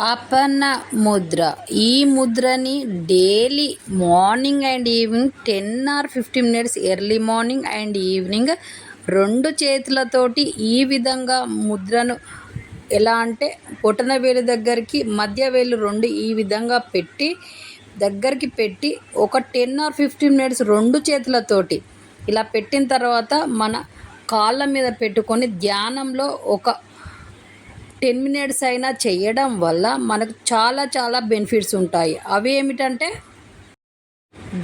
ఆపన్న ముద్ర. ఈ ముద్రని daily morning and evening 10 or 15 minutes early morning and evening 2 చేతులతోటి ఈ విధంగా ముద్రను ఎలా అంటే బొటన వేలు దగ్గరికి మధ్య వేలు 2 ఈ విధంగా దగ్గరికి పెట్టి ఒక 10 or 15 minutes 2 చేతులతోటి ఇలా పెట్టిన తర్వాత మన కాళ్ళ మీద పెట్టుకొని ధ్యానంలో ఒక 10 minutes అయినా చేయడం వల్ల మనకు చాలా చాలా బెనిఫిట్స్ ఉంటాయి. అవి ఏమిటంటే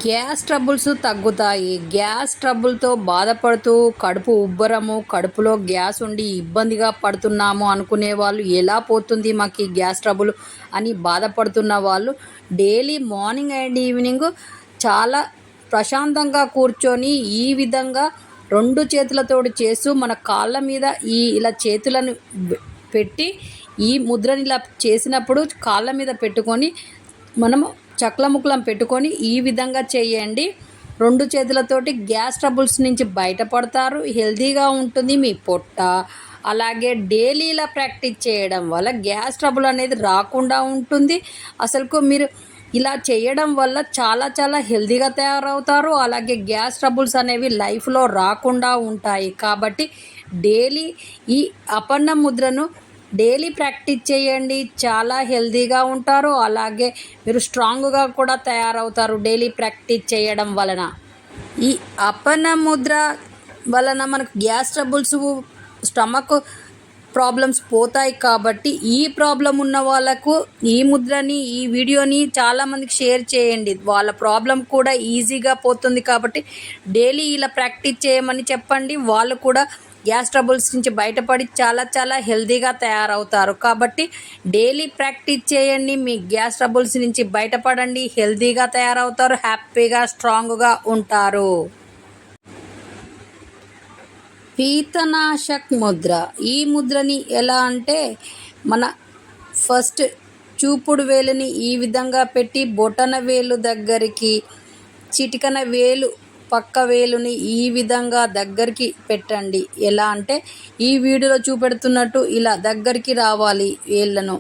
గ్యాస్ ట్రబుల్స్ తగ్గుతాయి. గ్యాస్ ట్రబుల్తో బాధపడుతూ కడుపు ఉబ్బరము, కడుపులో గ్యాస్ ఉండి ఇబ్బందిగా పడుతున్నాము అనుకునే వాళ్ళు, ఎలా పోతుంది మాకు ఈ గ్యాస్ ట్రబుల్ అని బాధపడుతున్న వాళ్ళు డైలీ మార్నింగ్ అండ్ ఈవినింగ్ చాలా ప్రశాంతంగా కూర్చొని ఈ విధంగా 2 చేతులతోటి చేస్తూ మన కాళ్ళ మీద ఇలా చేతులను పెట్టి ఈ ముద్రని ఇలా చేసినప్పుడు కాళ్ళ మీద పెట్టుకొని మనము చక్లముక్లం పెట్టుకొని ఈ విధంగా చేయండి. 2 చేతులతోటి గ్యాస్ ట్రబుల్స్ నుంచి బయటపడతారు. హెల్తీగా ఉంటుంది మీ పొట్ట. అలాగే డైలీ ఇలా ప్రాక్టీస్ చేయడం వల్ల గ్యాస్ ట్రబుల్ అనేది రాకుండా ఉంటుంది. అసలుకు మీరు ఇలా చేయడం వల్ల చాలా చాలా హెల్తీగా తయారవుతారు. అలాగే గ్యాస్ ట్రబుల్స్ అనేవి లైఫ్లో రాకుండా ఉంటాయి. కాబట్టి డైలీ ఈ అపన్న ముద్రను డైలీ ప్రాక్టీస్ చేయండి. చాలా హెల్తీగా ఉంటారు. అలాగే మీరు స్ట్రాంగ్గా కూడా తయారవుతారు డైలీ ప్రాక్టీస్ చేయడం వలన. ఈ అపన్న ముద్ర వలన మనకు గ్యాస్ ట్రబుల్స్, స్టమక్ ప్రాబ్లమ్స్ పోతాయి. కాబట్టి ఈ ప్రాబ్లం ఉన్న వాళ్ళకు ఈ ముద్రని, ఈ వీడియోని చాలామందికి షేర్ చేయండి. వాళ్ళ ప్రాబ్లం కూడా ఈజీగా పోతుంది. కాబట్టి డైలీ ఇలా ప్రాక్టీస్ చేయమని చెప్పండి. వాళ్ళు కూడా గ్యాస్ ట్రబుల్స్ నుంచి బయటపడి చాలా చాలా హెల్తీగా తయారవుతారు. కాబట్టి డైలీ ప్రాక్టీస్ చేయండి. మీ గ్యాస్ ట్రబుల్స్ నుంచి బయటపడండి. హెల్తీగా తయారవుతారు. హ్యాపీగా స్ట్రాంగ్గా ఉంటారు. పీతనాశక్ ముద్ర. ఈ ముద్రని ఎలా అంటే మన ఫస్ట్ చూపుడు వేలుని ఈ విధంగా పెట్టి బొటన వేలు దగ్గరికి చిటికన వేలు పక్క వేలుని ఈ విధంగా దగ్గరికి పెట్టండి. ఎలా అంటే ఈ వీడియోలో చూపెడుతున్నట్టు ఇలా దగ్గరికి రావాలి వేళ్ళను.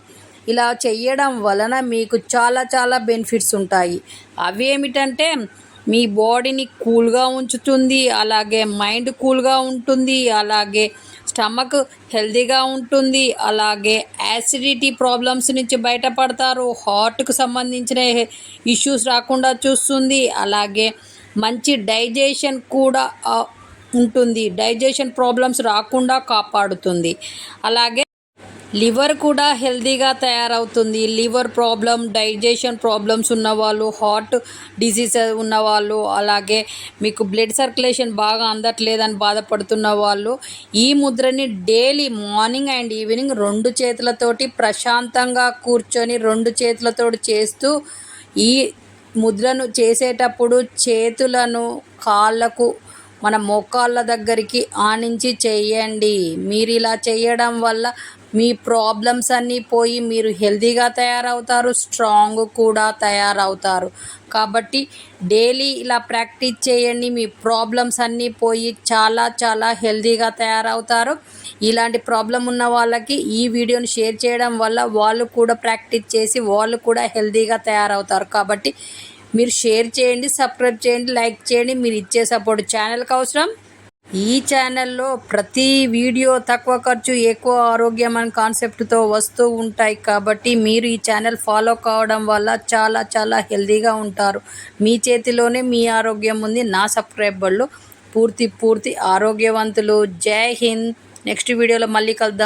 ఇలా చేయడం వలన మీకు చాలా చాలా బెనిఫిట్స్ ఉంటాయి. అవి ఏమిటంటే మీ బాడీని కూల్గా ఉంచుతుంది. అలాగే మైండ్ కూల్గా ఉంటుంది. అలాగే స్టమక్ హెల్తీగా ఉంటుంది. అలాగే యాసిడిటీ ప్రాబ్లమ్స్ నుంచి బయటపడతారు. హార్ట్కు సంబంధించిన ఇష్యూస్ రాకుండా చూస్తుంది. అలాగే మంచి డైజెషన్ కూడా ఉంటుంది. డైజెషన్ ప్రాబ్లమ్స్ రాకుండా కాపాడుతుంది. అలాగే లివర్ కూడా హెల్తీగా తయారవుతుంది. లివర్ ప్రాబ్లం, డైజెషన్ ప్రాబ్లమ్స్ ఉన్నవాళ్ళు, హార్ట్ డిసీజ్ ఉన్నవాళ్ళు, అలాగే మీకు బ్లడ్ సర్క్యులేషన్ బాగా అందట్లేదని బాధపడుతున్న వాళ్ళు ఈ ముద్రని డైలీ మార్నింగ్ అండ్ ఈవినింగ్ 2 చేతులతోటి ప్రశాంతంగా కూర్చొని 2 చేతులతోటి చేస్తూ ఈ ముద్రను చేసేటప్పుడు చేతులను కాళ్ళకు మన మోకాళ్ళ దగ్గరికి ఆనించి చేయండి. మీరు ఇలా చేయడం వల్ల మీ ప్రాబ్లమ్స్ అన్నీ పోయి మీరు హెల్తీగా తయారవుతారు. స్ట్రాంగ్ కూడా తయారవుతారు. కాబట్టి డైలీ ఇలా ప్రాక్టీస్ చేయండి. మీ ప్రాబ్లమ్స్ అన్నీ పోయి చాలా చాలా హెల్తీగా తయారవుతారు. ఇలాంటి ప్రాబ్లం ఉన్న వాళ్ళకి ఈ వీడియోని షేర్ చేయడం వల్ల వాళ్ళు కూడా ప్రాక్టీస్ చేసి వాళ్ళు కూడా హెల్తీగా తయారవుతారు. కాబట్టి మీరు షేర్ చేయండి, సబ్స్క్రైబ్ చేయండి, లైక్ చేయండి. మీరు ఇచ్చే సపోర్ట్ ఛానల్కి అవసరం. ఈ ఛానల్లో ప్రతి వీడియో తక్కువ ఖర్చు ఎక్కువ ఆరోగ్యం అనే కాన్సెప్ట్తో వస్తూ ఉంటాయి. కాబట్టి మీరు ఈ ఛానల్ ఫాలో కావడం వల్ల చాలా చాలా హెల్తీగా ఉంటారు. మీ చేతిలోనే మీ ఆరోగ్యం ఉంది. నా సబ్స్క్రైబర్లు పూర్తి ఆరోగ్యవంతులు. జై హింద్. నెక్స్ట్ వీడియోలో మళ్ళీ కలుద్దాం.